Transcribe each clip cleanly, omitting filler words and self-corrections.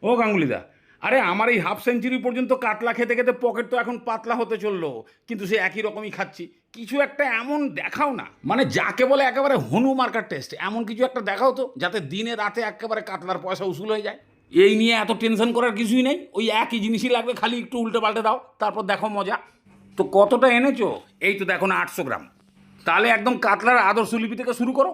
ও গাঙ্গুলিদা, আরে আমার এই হাফ সেঞ্চুরি পর্যন্ত কাতলা খেতে খেতে পকেট তো এখন পাতলা হতে চললো, কিন্তু সে একই রকমই খাচ্ছি। কিছু একটা এমন দেখাও না, মানে যাকে বলে একেবারে হনু মার্কার টেস্ট, এমন কিছু একটা দেখাও তো যাতে দিনে রাতে একেবারে কাতলার পয়সা উসুল হয়ে যায়। এই নিয়ে এত টেনশন করার কিছুই নেই, ওই একই জিনিসই লাগবে, খালি একটু উল্টে পাল্টে দাও, তারপর দেখো মজা। তো কতটা এনেছো? এই তো দেখো না, 800 গ্রাম। তাহলে একদম কাতলার আদর্শ লিপি থেকে শুরু করো।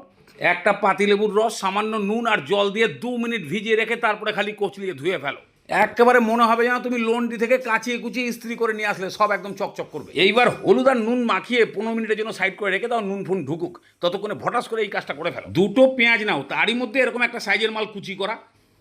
একটা পাতিলেবুর রস, সামান্য নুন আর জল দিয়ে 2 মিনিট ভিজিয়ে রেখে তারপরে খালি কচলিয়ে ধুয়ে ফেলো। একেবারে মনে হবে যেন তুমি লন্ড্রি থেকে কাচিয়ে কুচিয়ে ইস্ত্রি করে নিয়ে আসলে, সব একদম চকচক করবে। এইবার হলুদ আর নুন মাখিয়ে 15 মিনিটের জন্য সাইড করে রেখে দাও, নুন ফুন ঢুকুক, ততক্ষণে ভটাস করে এই কাজটা করে ফেলো। দুটো পেঁয়াজ নাও, তারই মধ্যে এরকম একটা সাইজের মাল কুচি করা,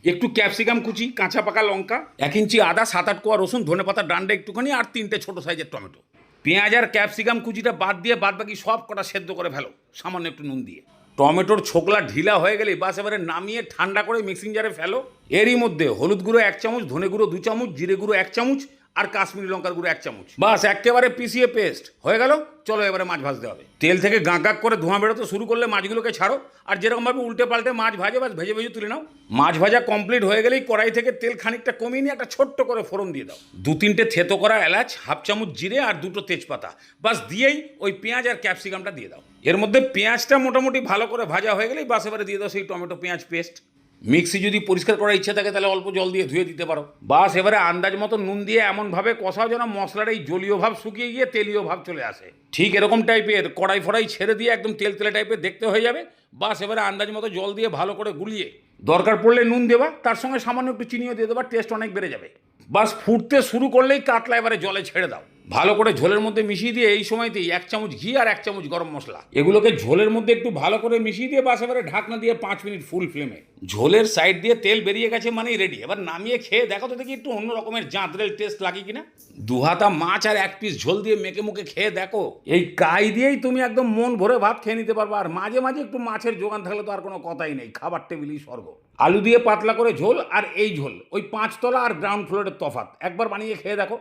একটু ক্যাপসিকাম কুচি, কাঁচা পাকা লঙ্কা, 1 ইঞ্চি আদা, 7-8 কোয়া রসুন, ধনেপাতা ডান্ডা একটুখানি, আর 3টে ছোট সাইজের টমেটো। পেঁয়াজ আর ক্যাপসিকাম কুচিটা বাদ দিয়ে বাদ বাকি সব কটা সেদ্ধ করে ফেলো সামান্য একটু নুন দিয়ে। টমেটোর ছোকলা ঢিলা হয়ে গেলে বাস এবারে নামিয়ে ঠান্ডা করে মিক্সিং জারে ফেলো। এরই মধ্যে হলুদ গুঁড়ো 1 চামচ, ধনে গুঁড়ো 2 চামচ, জিরে গুঁড়ো 1 চামচ আর কাশ্মীরি লঙ্কার গুঁড়ো 1 চামচ, বাস একেবারে পিষিয়ে পেস্ট হয়ে গেল। চলো এবারে মাছ ভাজতে হবে। তেল থেকে গাঁ গাঁ করে ধোঁয়া বেরোতে শুরু করলে মাছগুলোকে ছাড়ো, আর যেরকমভাবে উল্টে পাল্টে মাছ ভাজে বাস ভেজে ভেজে তুলে নাও। মাছ ভাজা কমপ্লিট হয়ে গেলেই কড়াই থেকে তেল খানিকটা কমিয়ে নিয়ে একটা ছোট্ট করে ফোড়ন দিয়ে দাও। 2-3টে থেতো করা এলাচ, 1/2 চামচ জিরে আর 2টো তেজপাতা, বাস দিয়েই ওই পেঁয়াজ আর ক্যাপসিকামটা দিয়ে দাও। এর মধ্যে পেঁয়াজটা মোটামুটি ভালো করে ভাজা হয়ে গেলেই বাস এবারে দিয়ে দাও সেই টমেটো পেঁয়াজ পেস্ট। মিক্সি যদি পরিষ্কার করার ইচ্ছা থাকে তাহলে অল্প জল দিয়ে ধুয়ে দিতে পারো। বাস এবারে আন্দাজ মতো নুন দিয়ে এমনভাবে কষাও যেন মশলার এই জলীয় ভাব শুকিয়ে গিয়ে তেলীয় ভাব চলে আসে। ঠিক এরকম টাইপের কড়াই ফড়াই ছেড়ে দিয়ে একদম তেল তেলে টাইপের দেখতে হয়ে যাবে। বাস এবারে আন্দাজ মতো জল দিয়ে ভালো করে গুলিয়ে, দরকার পড়লে নুন দেবা, তার সঙ্গে সামান্য একটু চিনিও দিয়ে দেবা, টেস্ট অনেক বেড়ে যাবে। বাস ফুটতে শুরু করলেই কাতলা এবারে জলে ছেড়ে দাও, ভালো করে ঝোলের মধ্যে মিশিয়ে দিয়ে এই সময়তেই 1 চামচ ঘি আর 1 চামচ গরম মশলা, এগুলোকে ঝোলের মধ্যে একটু ভালো করে মিশিয়ে দিয়ে বাস এবারে ঢাকনা দিয়ে 5 মিনিট ফুল ফ্লেমে। ঝোলের সাইড দিয়ে তেল বেরিয়ে গেছে মানেই রেডি। এবার নামিয়ে খেয়ে দেখো তো দেখি একটু অন্য রকমের জাঁতরেল টেস্ট লাগে কিনা। 2 হাতা মাছ আর 1 পিস ঝোল দিয়ে মেখে মুখে খেয়ে দেখো, এই কাই দিয়েই তুমি একদম মন ভরে ভাত খেয়ে নিতে পারবে। আর মাঝে মাঝে একটু মাছের জোগান থাকলে তো আর কোনো কথাই নেই, খাবার টেবিলই স্বর্গ। আলু দিয়ে পাতলা করে ঝোল, আর এই ঝোল ওই 5 তলা আর গ্রাউন্ড ফ্লোরের তফাৎ, একবার বানিয়ে খেয়ে দেখো,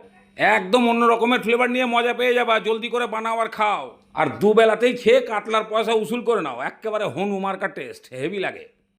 একদম অন্য রকমের ফ্লেভার নিয়ে মজা পেয়ে যাবা। জলদি করে বানাও আর খাও, আর দুবেলাতেই খেয়ে কাতলার পয়সা উসুল করে নাও। একেবারে হনু মার্কা টেস্ট, হেভি লাগে।